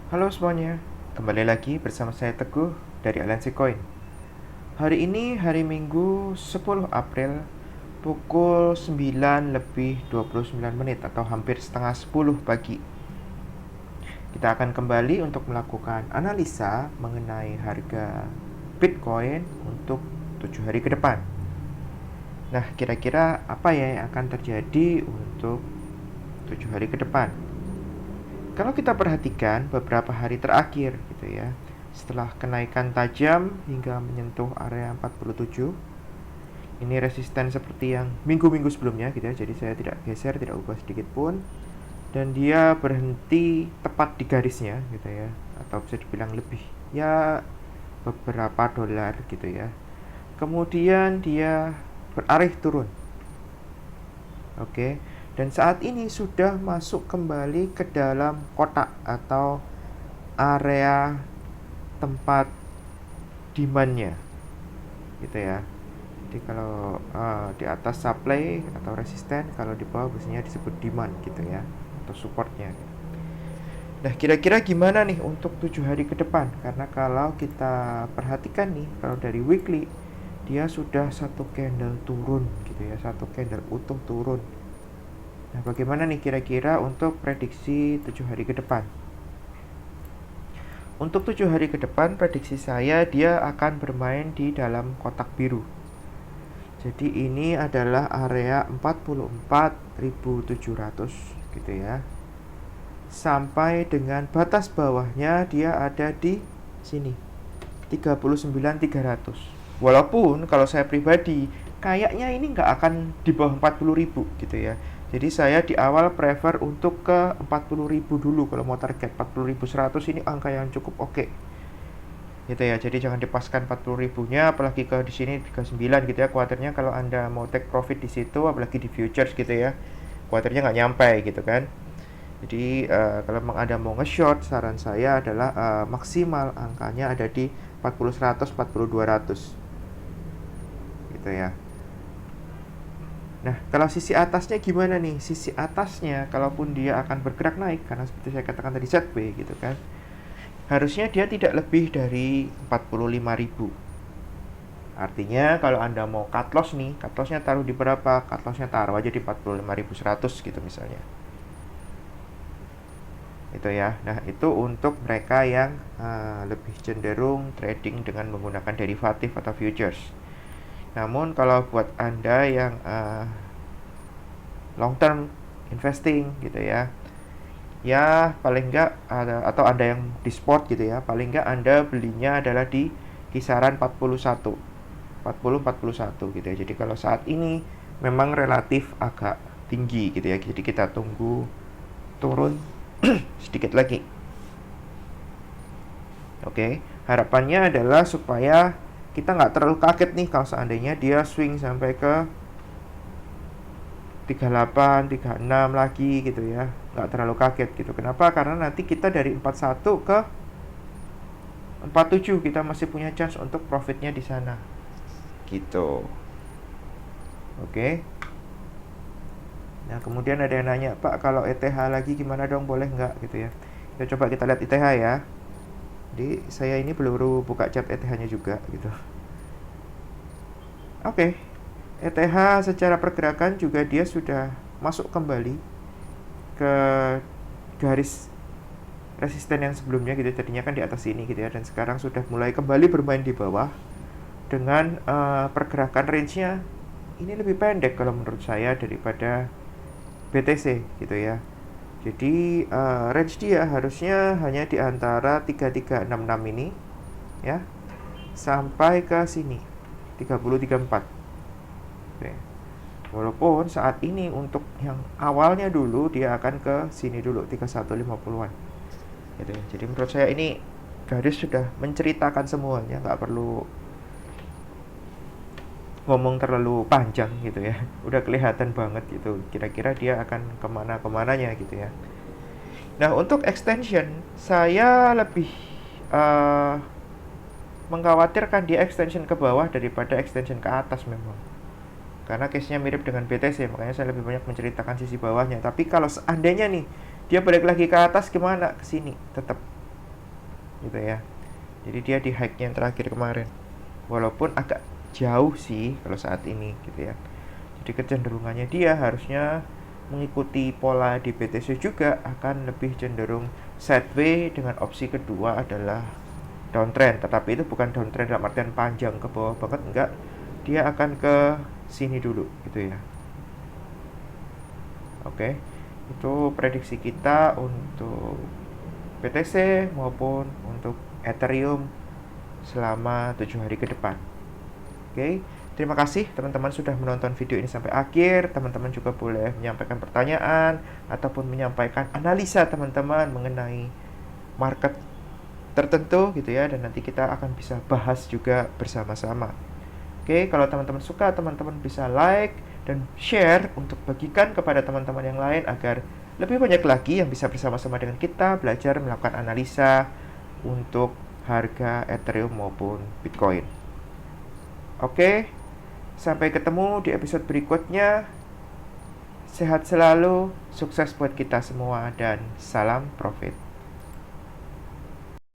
Halo semuanya, kembali lagi bersama saya Teguh dari Aliansi Coin. Hari ini hari Minggu 10 April pukul 9 lebih 29 menit atau hampir setengah 10 pagi. Kita akan kembali untuk melakukan analisa mengenai harga Bitcoin untuk 7 hari ke depan. Nah, kira-kira apa ya yang akan terjadi untuk 7 hari ke depan? Kalau kita perhatikan beberapa hari terakhir gitu ya, setelah kenaikan tajam hingga menyentuh area 47, ini resisten seperti yang minggu-minggu sebelumnya gitu ya, jadi saya tidak geser, tidak ubah sedikit pun, dan dia berhenti tepat di garisnya gitu ya, atau bisa dibilang lebih ya beberapa dolar gitu ya. Kemudian dia beralih turun. Oke. Dan saat ini sudah masuk kembali ke dalam kotak atau area tempat demandnya gitu ya. Jadi kalau di atas supply atau resisten, kalau di bawah biasanya disebut demand gitu ya, atau supportnya. Nah, kira-kira gimana nih untuk 7 hari ke depan? Karena kalau kita perhatikan nih, kalau dari weekly dia sudah satu candle turun gitu ya, satu candle utuh turun. Nah, bagaimana nih kira-kira untuk prediksi 7 hari ke depan? Untuk 7 hari ke depan, prediksi saya dia akan bermain di dalam kotak biru. Jadi ini adalah area 44.700 gitu ya. Sampai dengan batas bawahnya dia ada di sini, 39.300. Walaupun kalau saya pribadi kayaknya ini nggak akan di bawah 40.000 gitu ya. Jadi saya di awal prefer untuk ke 40.000 dulu kalau mau target 40.100, ini angka yang cukup oke. Gitu ya. Jadi jangan dipaskan 40.000-nya apalagi ke di sini 39 gitu ya. Kuatirnya kalau Anda mau take profit di situ apalagi di futures gitu ya. Kuatirnya nggak nyampe gitu kan. Jadi kalau memang Anda mau nge-short, saran saya adalah maksimal angkanya ada di 40.100, 40.200 gitu ya. Nah, kalau sisi atasnya gimana nih? Sisi atasnya, kalaupun dia akan bergerak naik, karena seperti saya katakan tadi ZB gitu kan, harusnya dia tidak lebih dari 45.000. Artinya kalau Anda mau cut loss nih, cut lossnya taruh di berapa? Cut lossnya taruh aja di 45.100 gitu misalnya. Itu ya. Nah, itu untuk mereka yang lebih cenderung trading dengan menggunakan derivatif atau futures. Namun kalau buat Anda yang long term investing gitu ya, ya paling enggak atau Anda yang di sport gitu ya, paling enggak Anda belinya adalah di kisaran 41 gitu ya. Jadi kalau saat ini memang relatif agak tinggi gitu ya. Jadi kita tunggu turun sedikit lagi. Oke, harapannya adalah supaya kita nggak terlalu kaget nih kalau seandainya dia swing sampai ke 38, 36 lagi gitu ya. Nggak terlalu kaget gitu. Kenapa? Karena nanti kita dari 41 ke 47 kita masih punya chance untuk profitnya di sana. Gitu. Oke. Nah, kemudian ada yang nanya, Pak, kalau ETH lagi gimana dong? Boleh nggak gitu ya? Ya coba kita lihat ETH ya. Jadi saya ini baru buka chat ETH-nya juga gitu. Oke. ETH secara pergerakan juga dia sudah masuk kembali ke garis resisten yang sebelumnya gitu. Tadinya kan di atas ini gitu ya, dan sekarang sudah mulai kembali bermain di bawah dengan pergerakan range-nya ini lebih pendek kalau menurut saya daripada BTC gitu ya. Jadi range dia harusnya hanya di antara 3366 ini ya sampai ke sini 3034. Oke. Walaupun saat ini untuk yang awalnya dulu dia akan ke sini dulu 3150-an. Gitu ya. Jadi menurut saya ini garis sudah menceritakan semuanya, nggak perlu ngomong terlalu panjang gitu ya. Udah kelihatan banget gitu kira-kira dia akan kemana-kemananya gitu ya. Nah, untuk extension saya lebih uh, mengkhawatirkan dia extension ke bawah daripada extension ke atas memang, karena case-nya mirip dengan BTC, makanya saya lebih banyak menceritakan sisi bawahnya. Tapi kalau seandainya nih dia balik lagi ke atas, gimana? Ke sini tetap gitu ya. Jadi dia di high-nya yang terakhir kemarin. Walaupun agak jauh sih kalau saat ini gitu ya. Jadi kecenderungannya dia harusnya mengikuti pola di BTC juga, akan lebih cenderung sideways dengan opsi kedua adalah downtrend. Tetapi itu bukan downtrend dalam artian panjang ke bawah banget, enggak. Dia akan ke sini dulu gitu ya. Oke. Itu prediksi kita untuk BTC maupun untuk Ethereum selama 7 hari ke depan. Oke, terima kasih teman-teman sudah menonton video ini sampai akhir. Teman-teman juga boleh menyampaikan pertanyaan ataupun menyampaikan analisa teman-teman mengenai market tertentu gitu ya, dan nanti kita akan bisa bahas juga bersama-sama. Oke, kalau teman-teman suka, teman-teman bisa like dan share untuk bagikan kepada teman-teman yang lain agar lebih banyak lagi yang bisa bersama-sama dengan kita belajar melakukan analisa untuk harga Ethereum maupun Bitcoin. Oke, sampai ketemu di episode berikutnya. Sehat selalu, sukses buat kita semua, dan salam profit.